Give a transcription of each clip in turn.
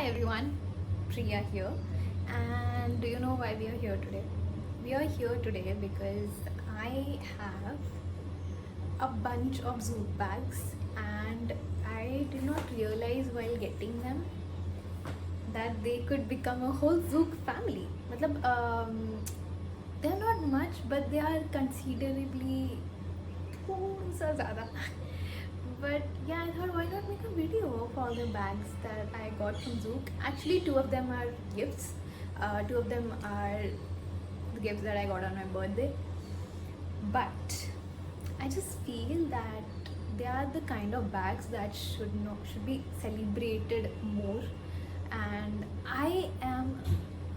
everyone, Priya here. And do you know why we are here today? We are here today because I have a bunch of Zoot bags and I did not realize while getting them that they could become a whole Zook family. मतलब they're not much but they are considerably थोड़ा ज़्यादा. But yeah, I thought why not make a video of all the bags that I got from Zook. Actually, two of them are gifts. Two of them are the gifts that I got on my birthday. But I just feel that they are the kind of bags that should be celebrated more. And I am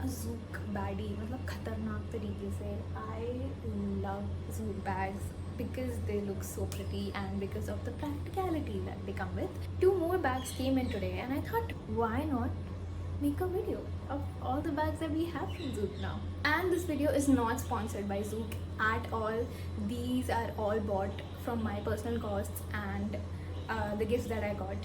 a Zook baddie, मतलब खतरनाक तरीके से. I love Zook bags because they look so pretty and because of the practicality that they come with. Two more bags came in today and I thought why not make a video of all the bags that we have from Zook now. And this video is not sponsored by Zook at all. These are all bought from my personal costs and the gifts that I got.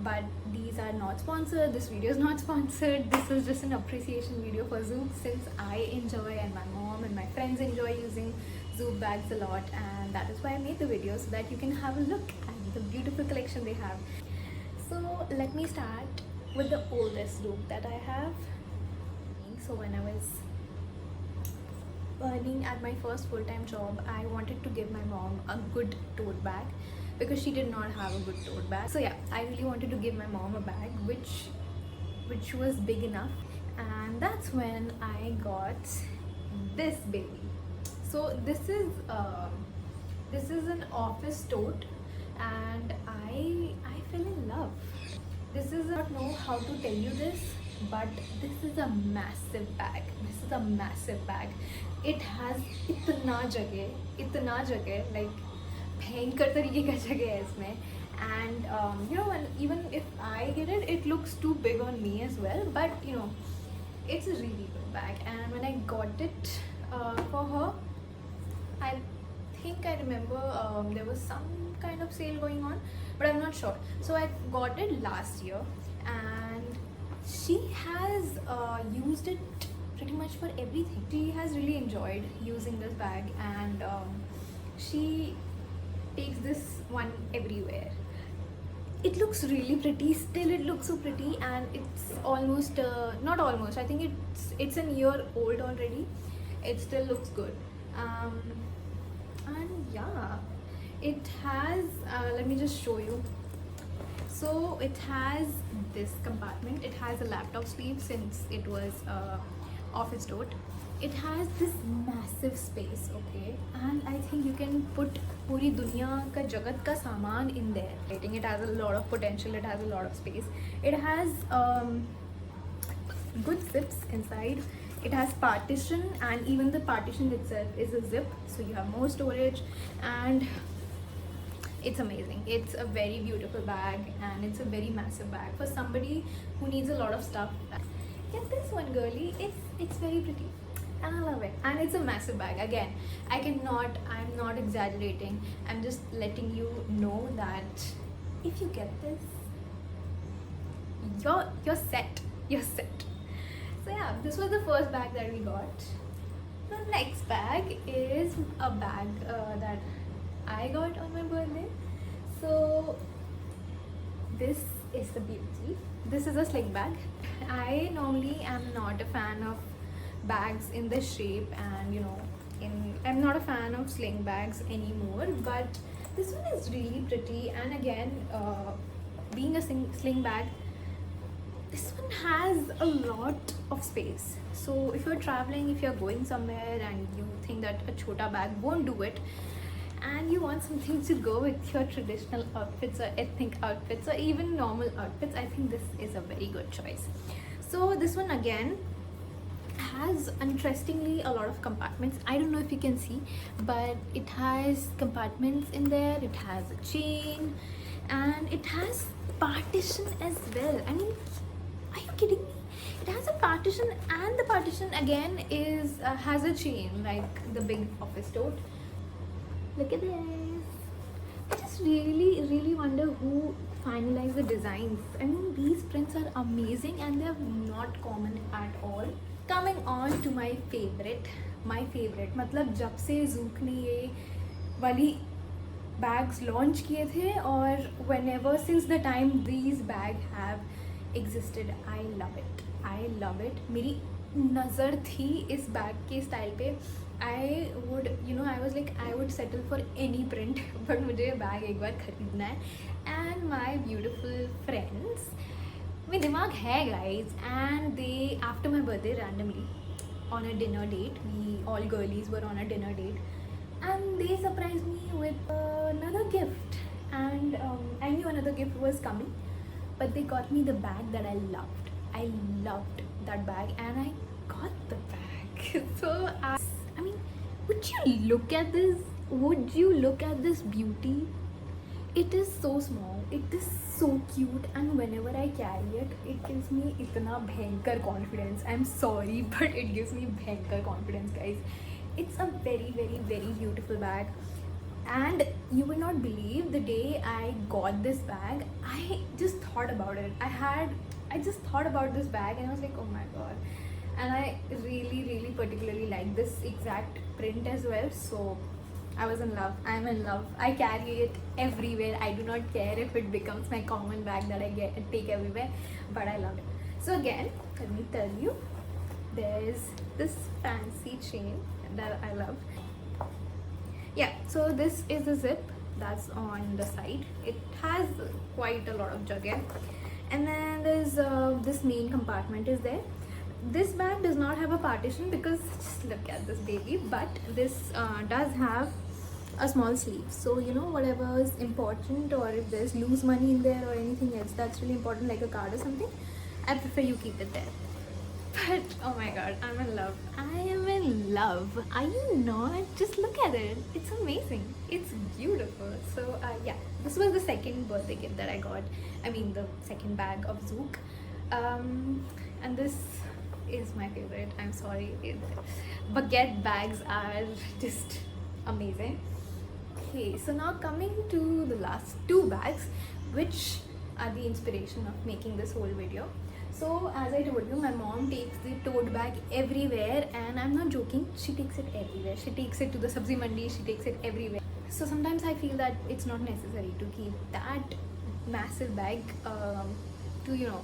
But these are not sponsored. This video is not sponsored. This is just an appreciation video for Zook since I enjoy and my mom and my friends enjoy using Zook bags a lot, and that is why I made the video so that you can have a look at the beautiful collection they have. So let me start with the oldest Zook that I have. So when I was earning at my first full-time job, I wanted to give my mom a good tote bag because she did not have a good tote bag. So yeah, I really wanted to give my mom a bag which was big enough, and that's when I got this baby. So this is an office tote and I fell in love. This is, I don't know how to tell you this, but this is a massive bag. This is a massive bag. It has इतना जगह like भयंकर तरीके का जगह है इसमें. And you know, even if I get it, it looks too big on me as well, but you know, it's a really good bag. And when I got it for her, I think I remember there was some kind of sale going on, but I'm not sure. So I got it last year and she has used it pretty much for everything. She has really enjoyed using this bag and she takes this one everywhere. It looks really pretty. Still it looks so pretty, and it's almost not almost, I think it's a year old already. It still looks good. And yeah, it has let me just show you. So it has this compartment. It has a laptop sleeve since it was office tote. It has this massive space, okay, and I think you can put पूरी दुनिया का जगत का सामान in there. I think it has a lot of potential. It has a lot of space. It has good zips inside. It has partition, and even the partition itself is a zip, so you have more storage, and it's amazing. It's a very beautiful bag and it's a very massive bag for somebody who needs a lot of stuff. Get this one, girly. It's very pretty and I love it, and it's a massive bag. Again, I'm not exaggerating. I'm just letting you know that if you get this, you're set. So yeah, this was the first bag that we got. The next bag is a bag that I got on my birthday. So this is the beauty. This is a sling bag. I normally am not a fan of bags in this shape, and you know, I'm not a fan of sling bags anymore, but this one is really pretty. And again, being a sling bag, this one has a lot of space. So if you're traveling, if you're going somewhere and you think that a chota bag won't do it, and you want something to go with your traditional outfits or ethnic outfits or even normal outfits, I think this is a very good choice. So this one again has interestingly a lot of compartments. I don't know if you can see, but it has compartments in there. It has a chain and it has partition as well. I mean, are you kidding me? It has a partition, and the partition again is has a chain like the big office tote. Look at this. I just really wonder who finalized the designs. I mean, these prints are amazing and they're not common at all. Coming on to my favorite मतलब जब से Zook ने ये वाली bags launch किए थे और whenever since the time these bags have existed, I love it. मेरी नज़र थी इस बैग के स्टाइल पे. I was like I would settle for any print but मुझे बैग एक बार खरीदना है. And my beautiful friends, में दिमाग है guys, and they after my birthday randomly on a dinner date, we all girlies were on a dinner date, and they surprised me with another gift, and I knew another gift was coming, but they got me the bag that I loved that bag, and I got the bag. So I mean, would you look at this beauty? It is so small, it is so cute, and whenever I carry it, it gives me itna bhankar confidence. I'm sorry, but it gives me bhankar confidence, guys. It's a very beautiful bag, and you will not believe the day I got this bag, I just thought about it. I just thought about this bag and I was like, oh my god. And I really particularly like this exact print as well, so I was in love. I'm in love. I carry it everywhere. I do not care if it becomes my common bag that I take everywhere, but I love it. So again, let me tell you, there's this fancy chain that I love. Yeah, so this is the zip that's on the side. It has quite a lot of jagah, and then there's this main compartment is there. This bag does not have a partition because just look at this baby, but this does have a small sleeve, so whatever is important, or if there's loose money in there or anything else that's really important like a card or something, I prefer you keep it there. But oh my god, I'm in love. I am in love. Are you not? Just look at it. It's amazing. It's beautiful. So yeah, this was the second birthday gift that I got. I mean the second bag of Zook. And this is my favorite. I'm sorry. Baguette bags are just amazing. Okay, so now coming to the last two bags, which are the inspiration of making this whole video. So as I told you, my mom takes the tote bag everywhere, and I'm not joking, she takes it everywhere. She takes it to the sabzi mandi, she takes it everywhere. So sometimes I feel that it's not necessary to keep that massive bag to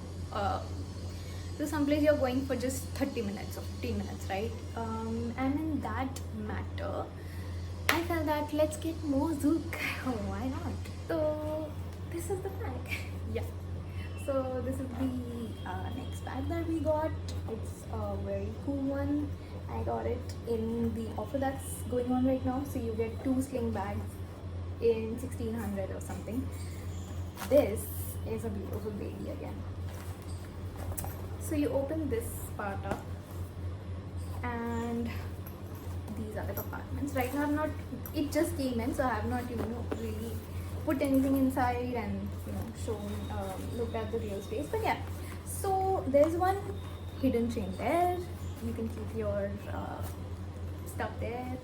some place you're going for just 30 minutes or 15 minutes, right? And in that matter, I felt that let's get more Zook. Why not? So this is the bag. Yeah. So this is the next bag that we got. It's a very cool one. I got it in the offer that's going on right now. So you get 2 sling bags in 1600 or something. This is a beautiful baby again. So you open this part up, and these are the compartments. Right now it just came in, so I have not really put anything inside and looked at the real space. But yeah, so there's one hidden chain there. You can keep your stuff there.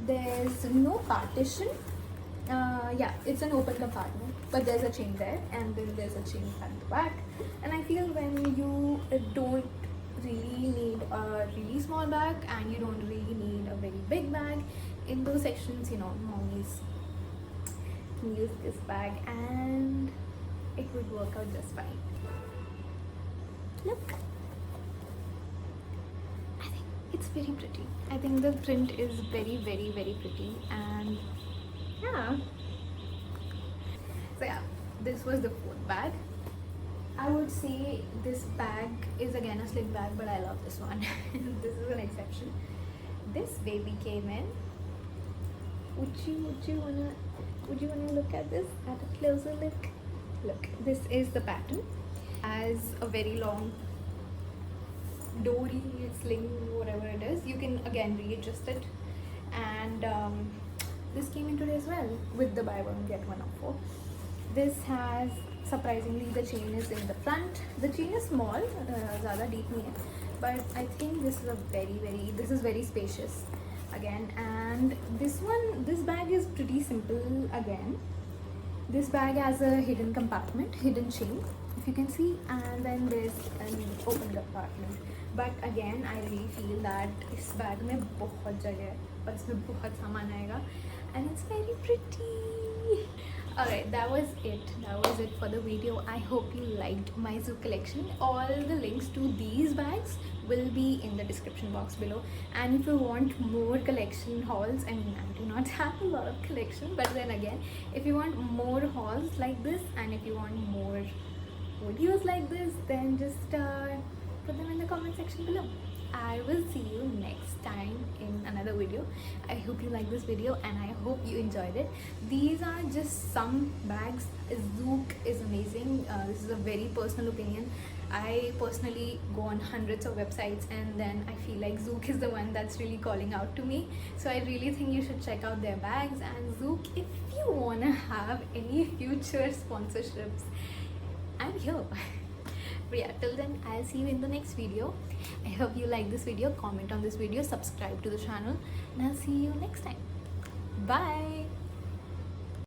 There's no partition. Yeah, it's an open compartment, but there's a chain there, and then there's a chain at the back. And I feel when you don't really need a really small bag and you don't really need a very big bag, in those sections, mommies can use this bag and it would work out just fine. Look, I think it's very pretty. I think the print is very pretty, and yeah. So yeah, this was the fourth bag. I would say this bag is again a sling bag, but I love this one. This is an exception. This baby came in. Would you wanna look at this at a closer look? Look, this is the pattern. As a very long dory, sling, whatever it is, you can again readjust it. And this came in today as well with the buy one get one offer. This has, surprisingly, the chain is in the front. The chain is small, ज़्यादा deep नहीं है, but I think this is this is very spacious. again. And this bag is pretty simple again. This bag has a hidden compartment, hidden chain, if you can see, and then there's an open compartment. But again, I really feel that इस bag में बहुत जगह है और इसमें बहुत सामान आएगा, and it's very pretty. Alright, that was it for the video. I hope you liked my Zouk collection. All the links to these bags will be in the description box below. And if you want more collection hauls, I mean, I do not have a lot of collection, but then again, if you want more hauls like this, and if you want more videos like this, then just put them in the comment section below. I will see you next time in another video. I hope you like this video and I hope you enjoyed it. These are just some bags. Zouk is amazing. This is a very personal opinion. I personally go on hundreds of websites and then I feel like Zouk is the one that's really calling out to me. So I really think you should check out their bags. And Zouk, if you wanna have any future sponsorships, I'm here. But yeah, till then, I'll see you in the next video. I hope you like this video. Comment on this video, subscribe to the channel, and I'll see you next time. Bye.